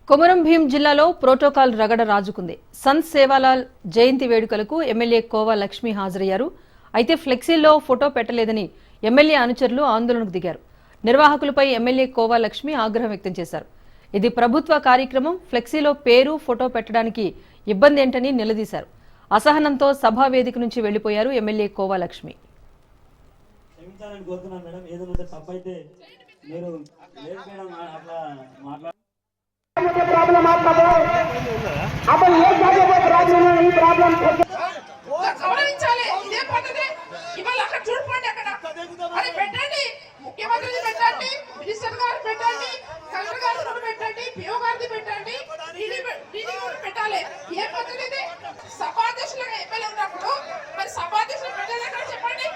కొమరం భీం జిల్లాలో ప్రోటోకాల్ రగడ రాజుకుంది. సంత్ సేవాలాల్ జయంతి వేడుకలకు ఎమ్మెల్యే కోవా లక్ష్మి హాజరయ్యారు. అయితే ఫ్లెక్సీల్లో ఫోటో పెట్టలేదని ఎమ్మెల్యే అనుచరులు ఆందోళనకు దిగారు. నిర్వాహకులపై ఎమ్మెల్యే కోవా లక్ష్మి ఆగ్రహం వ్యక్తం చేశారు. ఇది ప్రభుత్వ కార్యక్రమం, ఫ్లెక్సీలో పేరు, ఫోటో పెట్టడానికి ఇబ్బంది ఏంటని నిలదీశారు. అసహనంతో సభా వేదిక నుంచి వెళ్లిపోయారు ఎమ్మెల్యే కోవా లక్ష్మి. प्रॉब्लम आपका अपन एक जाके वो प्रॉब्लम है ఈ प्रॉब्लम గౌరవించాలి. ఇదే పద్ధతి. ఇవాళ అక్కడ చూడండి, అక్కడ అది పెట్టండి, ముఖ్యమంత్రిని పెట్టండి, మినిస్టర్ గారు పెట్టండి, కలెక్టర్ గారు పెట్టండి, పిఓ గారిని పెట్టండి, డీడీ గారు పెట్టాలి. ఏ పద్ధతి ఇది? సభాధ్యక్షులుగా ఎమ్మెల్యే ఉన్నప్పుడు మరి సభాధ్యక్షులు పెట్టాలి ఎక్కడ చెప్పండి.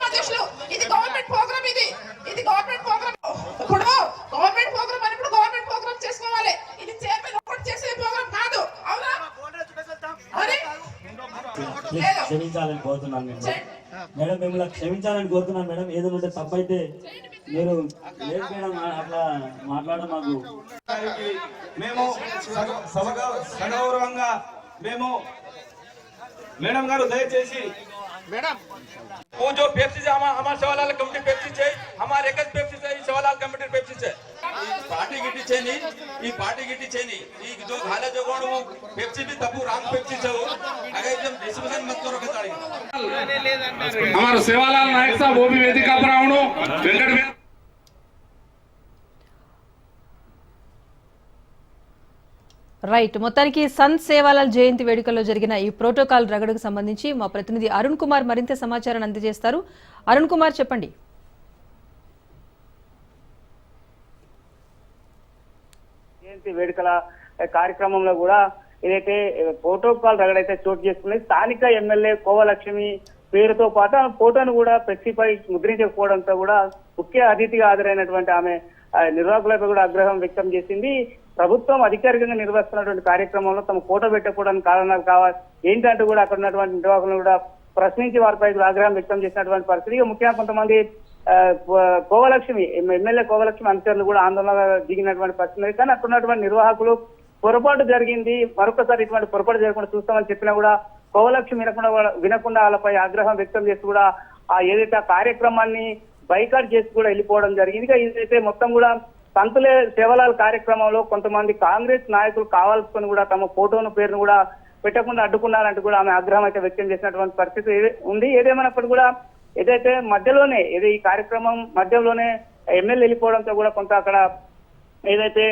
అధ్యక్షులు, ఇది గవర్నమెంట్ ప్రోగ్రామ్, ఇది గవర్నమెంట్ ప్రోగ్రామ్. ఇప్పుడు గవర్నమెంట్ ప్రోగ్రామ్ అని ఇప్పుడు గవర్నమెంట్ ప్రోగ్రామ్ చేసుకోవాలి. ఇది చైర్మన్ ఒకటి చేసే ప్రోగ్రామ్ కాదు. అవునా? క్షమించాలని కోరుతున్నాను మేడం. మిమ్మల్ని క్షమించాలని కోరుతున్నాను మేడం. ఏదైనా తప్పైతే మీరు లేదు మేడం, అట్లా మాట్లాడడం మాకు మేము సగౌరవంగా మేము మేడం గారు దయచేసి मैडम वो जो पेप्सी से हमारे सेवालाल कमिटी पेप्सी से हमारे एक पेप्सी से सेवालाल कमिटी पेप्सी से पार्टी गिट्टी छेनी ई पार्टी गिट्टी छेनी ई जो घाले जो कोण वो पेप्सी भी तबु रांग पेप्सी छे वो अगर एकदम डिस्कशन मत करो के ताड़ी हमारे सेवालाल नायक साहब वो भी वेदिका पर आवणो वेंकट రైట్. మొత్తానికి సంత్ సేవాలాల్ జయంతి వేడుకల్లో జరిగిన ఈ ప్రోటోకాల్ రగడకు సంబంధించి మా ప్రతినిధి అరుణ్ కుమార్ మరింత సమాచారాన్ని అందజేస్తారు. అరుణ్ కుమార్, చెప్పండి. జయంతి వేడుకల కార్యక్రమంలో కూడా ఏదైతే ప్రోటోకాల్ రగడైతే చోటు చేసుకుంది. స్థానిక ఎమ్మెల్యే కోవా లక్ష్మి పేరుతో పాటు ఆ ఫోటోను కూడా ఫ్లెక్సీపై ముద్రించకపోవడంతో కూడా ముఖ్య అతిథిగా హాజరైనటువంటి ఆమె నిర్వాహకులపై కూడా ఆగ్రహం వ్యక్తం చేసింది. ప్రభుత్వం అధికారికంగా నిర్వహిస్తున్నటువంటి కార్యక్రమంలో తమ ఫోటో పెట్టకపోవడానికి కారణాలు కావాలి ఏంటంటూ కూడా అక్కడ ఉన్నటువంటి నిర్వాహకులను కూడా ప్రశ్నించి వారిపై ఆగ్రహం వ్యక్తం చేసినటువంటి పరిస్థితి. ముఖ్యంగా కొంతమంది కోవలక్ష్మి ఎమ్మెల్యే కోవలక్ష్మి అనుచరులు కూడా ఆందోళన దిగినటువంటి పరిస్థితి. కానీ అక్కడ ఉన్నటువంటి నిర్వాహకులు పొరపాటు జరిగింది, మరొకసారి ఇటువంటి పొరపాటు జరగకుండా చూస్తామని చెప్పినా కూడా కోవలక్ష్మి వినకుండా వాళ్ళపై ఆగ్రహం వ్యక్తం చేసి కూడా ఏదైతే ఆ కార్యక్రమాన్ని బైకాట్ చేసి కూడా వెళ్ళిపోవడం జరిగింది. ఇదైతే మొత్తం కూడా సంతులే సేవలాల్ కార్యక్రమంలో కొంతమంది కాంగ్రెస్ నాయకులు కావాల్సుకొని కూడా తమ ఫోటోను పేరును కూడా పెట్టకుండా అడ్డుకున్నారంటూ కూడా ఆమె ఆగ్రహం అయితే వ్యక్తం చేసినటువంటి పరిస్థితి ఉంది. ఏదేమైనప్పుడు కూడా ఏదైతే మధ్యలోనే ఈ కార్యక్రమం మధ్యలోనే ఎమ్మెల్యే వెళ్ళిపోవడంతో కూడా కొంత అక్కడ ఏదైతే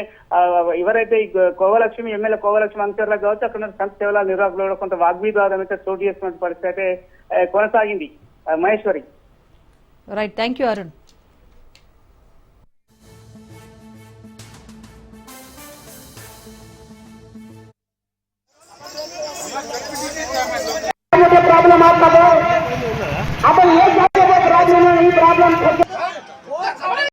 ఎవరైతే కోవలక్ష్మి ఎమ్మెల్యే కోవలక్ష్మి అనుచరులకు కావచ్చు అక్కడ సంత్ సేవలాల్ నిర్వాహకులు కూడా కొంత వాగ్వివాదం అయితే చోటు చేస్తున్న పరిస్థితి అయితే కొనసాగింది. Maheshwari. Right, thank you Arun.